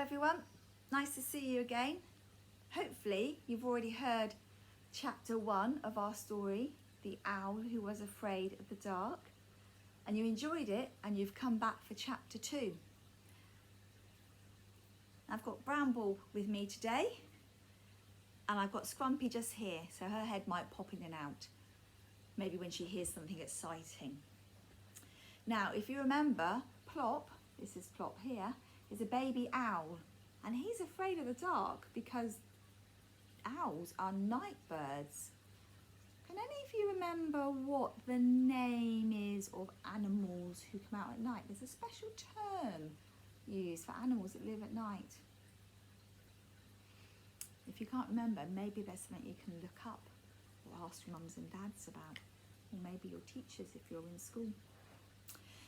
everyone, nice to see you again. Hopefully you've already heard chapter 1 of our story, The Owl Who Was Afraid of the Dark, and you enjoyed it and you've come back for chapter 2. I've got Bramble with me today and I've got Scrumpy just here, so her head might pop in and out, maybe when she hears something exciting. Now if you remember, Plop, this is Plop here, is a baby owl, and he's afraid of the dark because owls are night birds. Can any of you remember what the name is of animals who come out at night? There's a special term used for animals that live at night. If you can't remember, maybe there's something you can look up or ask your mums and dads about, or maybe your teachers if you're in school.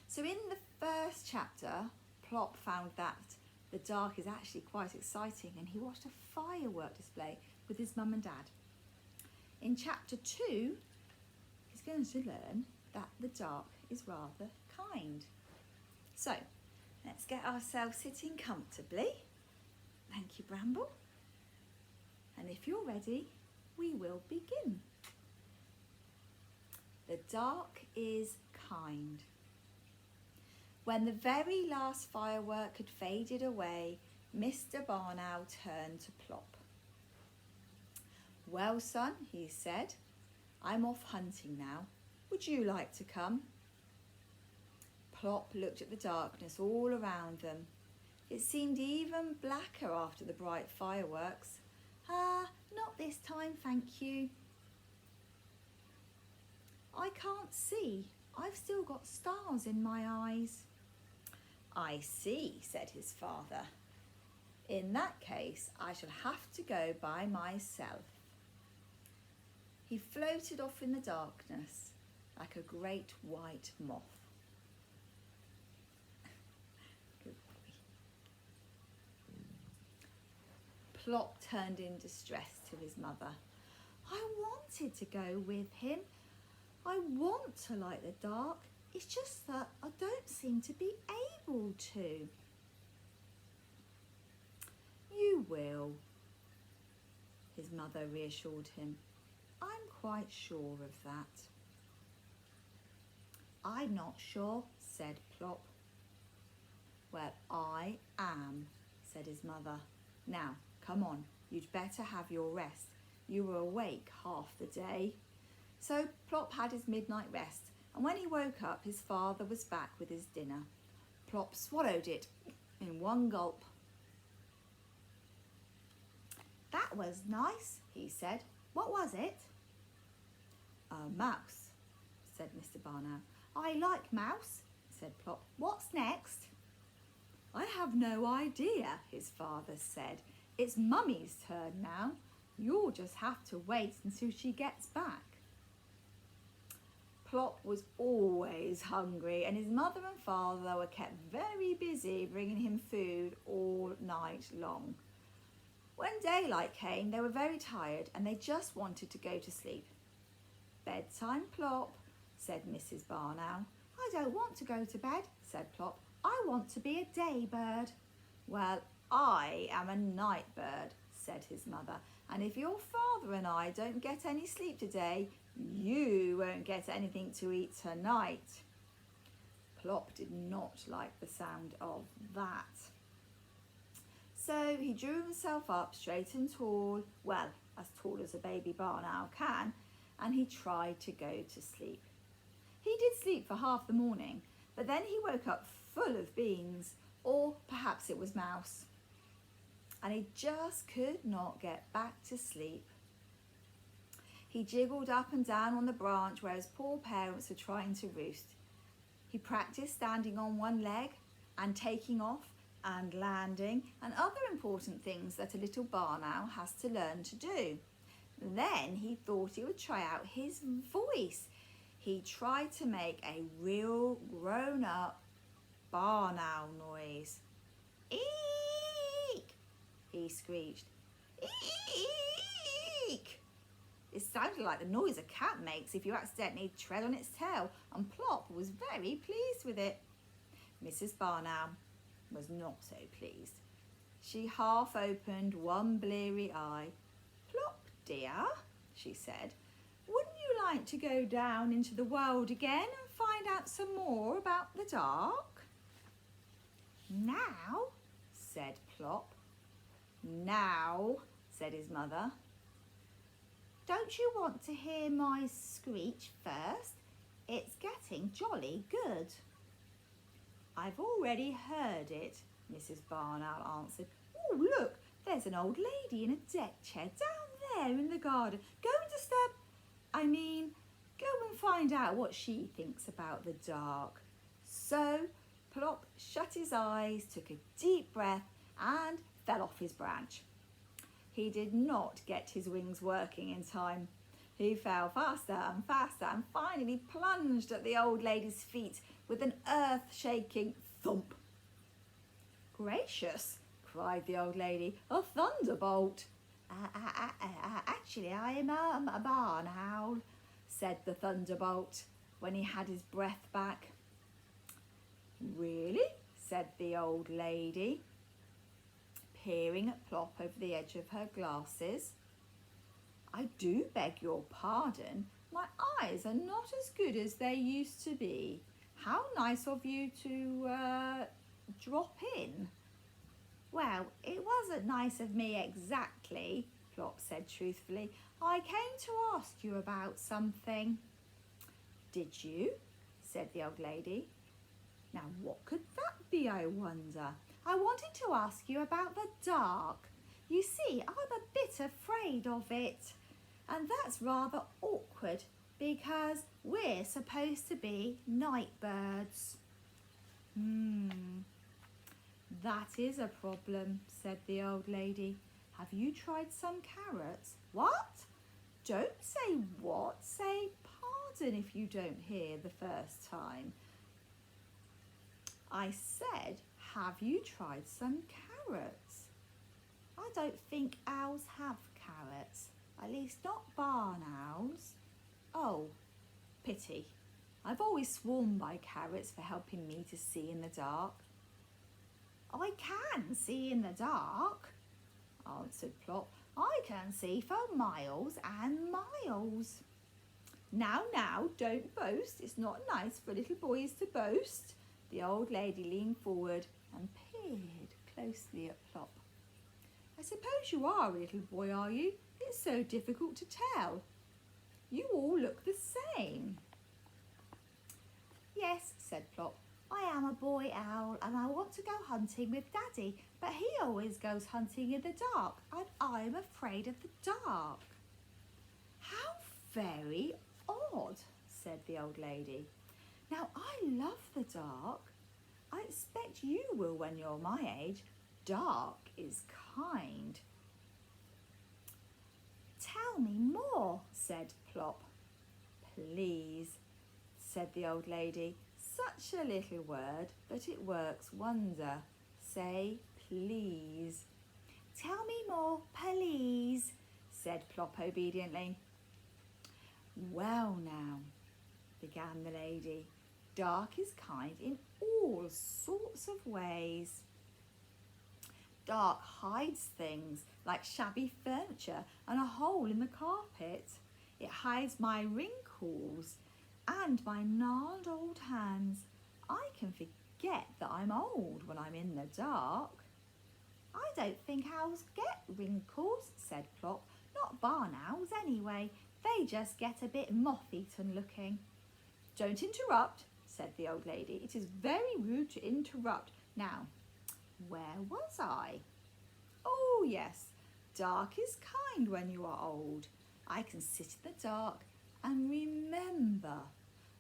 So in the first chapter, Plop found that the dark is actually quite exciting, and he watched a firework display with his mum and dad. In chapter 2, he's going to learn that the dark is rather kind. So let's get ourselves sitting comfortably. Thank you, Bramble. And if you're ready, we will begin. The dark is kind. When the very last firework had faded away, Mr. Barn Owl turned to Plop. "Well, son," he said, "I'm off hunting now. Would you like to come?" Plop looked at the darkness all around them. It seemed even blacker after the bright fireworks. Not this time, thank you." "I can't see. I've still got stars in my eyes." "I see," said his father. "In that case, I shall have to go by myself." He floated off in the darkness like a great white moth. Good boy. Plop turned in distress to his mother. "I wanted to go with him. I want to like the dark. It's just that I don't seem to be able to." "You will," his mother reassured him. "I'm quite sure of that." "I'm not sure," said Plop. "Well, I am," said his mother. "Now, come on, you'd better have your rest. You were awake half the day." So Plop had his midnight rest, and when he woke up, his father was back with his dinner. Plop swallowed it in one gulp. "That was nice," he said. "What was it?" "A mouse," said Mr. Barn Owl. "I like mouse," said Plop. "What's next?" "I have no idea," his father said. "It's Mummy's turn now. You'll just have to wait until she gets back." Plop was always hungry, and his mother and father were kept very busy bringing him food all night long. When daylight came, they were very tired and they just wanted to go to sleep. "Bedtime, Plop," said Mrs. Barn Owl. "I don't want to go to bed," said Plop. "I want to be a day bird." "Well, I am a night bird," said his mother, "and if your father and I don't get any sleep today, you won't get anything to eat tonight." Plop did not like the sound of that. So he drew himself up straight and tall, well, as tall as a baby barn owl can, and he tried to go to sleep. He did sleep for half the morning, but then he woke up full of beans, or perhaps it was mouse, and he just could not get back to sleep. He jiggled up and down on the branch where his poor parents were trying to roost. He practiced standing on one leg and taking off and landing and other important things that a little barn owl has to learn to do. Then he thought he would try out his voice. He tried to make a real grown-up barn owl noise. "Eek!" he screeched. "Eek!" It sounded like the noise a cat makes if you accidentally tread on its tail, and Plop was very pleased with it. Mrs. Barn Owl was not so pleased. She half opened one bleary eye. "Plop, dear," she said, "wouldn't you like to go down into the world again and find out some more about the dark?" "Now," said Plop. "Now," said his mother. "Don't you want to hear my screech first? It's getting jolly good." "I've already heard it," Mrs. Barn Owl answered. "Oh, look, there's an old lady in a deck chair down there in the garden. Go and find out what she thinks about the dark." So Plop shut his eyes, took a deep breath and fell off his branch. He did not get his wings working in time. He fell faster and faster and finally plunged at the old lady's feet with an earth-shaking thump. "Gracious," cried the old lady, "a thunderbolt." Actually, I am a barn owl," said the thunderbolt when he had his breath back. "Really?" said the old lady, peering at Plop over the edge of her glasses. "I do beg your pardon. My eyes are not as good as they used to be. How nice of you to drop in." "Well, it wasn't nice of me exactly," Plop said truthfully. "I came to ask you about something." "Did you?" said the old lady. "Now what could that be, I wonder?" "I wanted to ask you about the dark. You see, I'm a bit afraid of it. And that's rather awkward because we're supposed to be night birds." "That is a problem," said the old lady. "Have you tried some carrots?" "What?" "Don't say what. Say pardon if you don't hear the first time." "I said, have you tried some carrots?" "I don't think owls have carrots. At least not barn owls." "Oh, pity. I've always sworn by carrots for helping me to see in the dark." "I can see in the dark," answered Plop. "I can see for miles and miles." Now, don't boast. It's not nice for little boys to boast." The old lady leaned forward and peered closely at Plop. "I suppose you are a little boy, are you? It's so difficult to tell. You all look the same." "Yes," said Plop. "I am a boy owl and I want to go hunting with Daddy, but he always goes hunting in the dark and I'm afraid of the dark." "How very odd," said the old lady. "Now, I love the dark. I expect you will when you're my age. Dark is kind." "Tell me more," said Plop. "Please," said the old lady. "Such a little word, but it works wonder. Say please." "Tell me more, please," said Plop obediently. "Well now," began the lady, "dark is kind in all sorts of ways. Dark hides things like shabby furniture and a hole in the carpet. It hides my wrinkles and my gnarled old hands. I can forget that I'm old when I'm in the dark." "I don't think owls get wrinkles," said Plop. "Not barn owls anyway. They just get a bit moth-eaten looking." "Don't interrupt," said the old lady. "It is very rude to interrupt. Now, where was I? Oh, yes, dark is kind when you are old. I can sit in the dark and remember.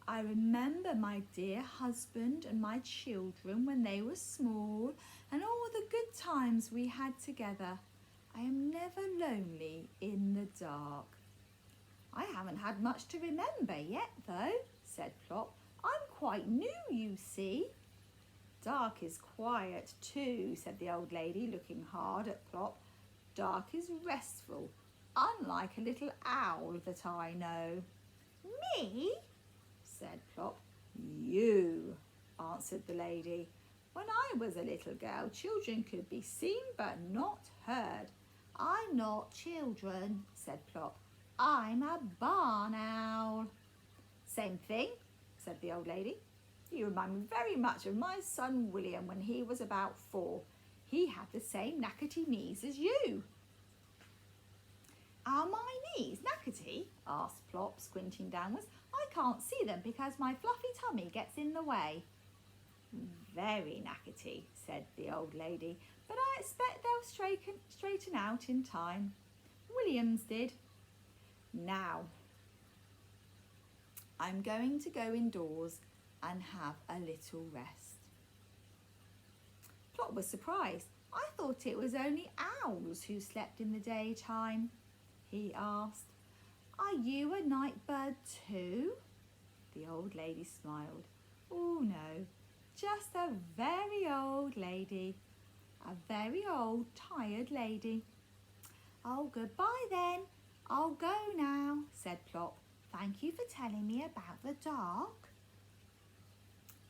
I remember my dear husband and my children when they were small and all the good times we had together. I am never lonely in the dark." "I haven't had much to remember yet, though," said Plop. "I'm quite new, you see." "Dark is quiet too," said the old lady, looking hard at Plop. "Dark is restful, unlike a little owl that I know." "Me?" said Plop. "You," answered the lady. When I was a little girl, children could be seen but not heard. I'm not children, said Plop. I'm a barn owl. Same thing, said the old lady. You remind me very much of my son William when he was about 4. He had the same knackety knees as you. Are my knees knackety? Asked Plop, squinting downwards. I can't see them because my fluffy tummy gets in the way. Very knackety, said the old lady, but I expect they'll straighten out in time. William's did. Now, I'm going to go indoors and have a little rest. Plop was surprised. I thought it was only owls who slept in the daytime, he asked. Are you a night bird too? The old lady smiled. Oh no, just a very old lady. A very old, tired lady. Oh, goodbye then. I'll go now, said Plop. Thank you for telling me about the dark.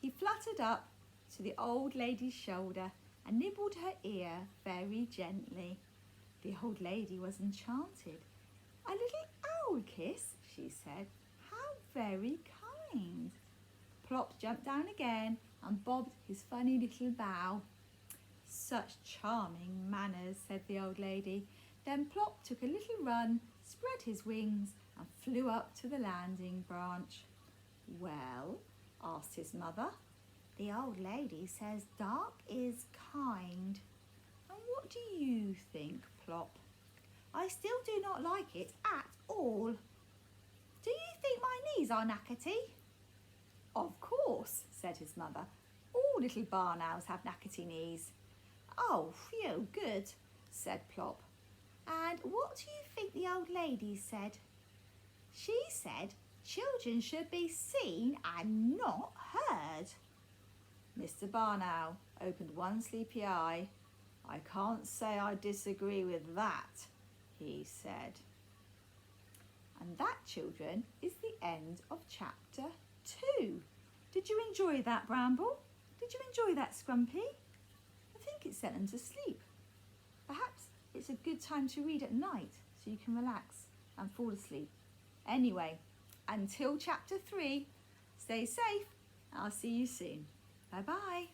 He fluttered up to the old lady's shoulder and nibbled her ear very gently. The old lady was enchanted. A little owl kiss, she said. How very kind. Plop jumped down again and bobbed his funny little bow. Such charming manners, said the old lady. Then Plop took a little run, spread his wings and flew up to the landing branch. Well, asked his mother. The old lady says dark is kind. And what do you think, Plop? I still do not like it at all. Do you think my knees are knackety? Of course, said his mother. All little barn owls have knackety knees. Oh, phew, good, said Plop. And what do you think the old lady said? She said children should be seen and not heard. Mr. Barn Owl opened one sleepy eye. I can't say I disagree with that, he said. And that, children, is the end of chapter 2. Did you enjoy that, Bramble? Did you enjoy that, Scrumpy? I think it sent them to sleep. Perhaps it's a good time to read at night so you can relax and fall asleep. Anyway, until chapter 3, stay safe. I'll see you soon. Bye-bye.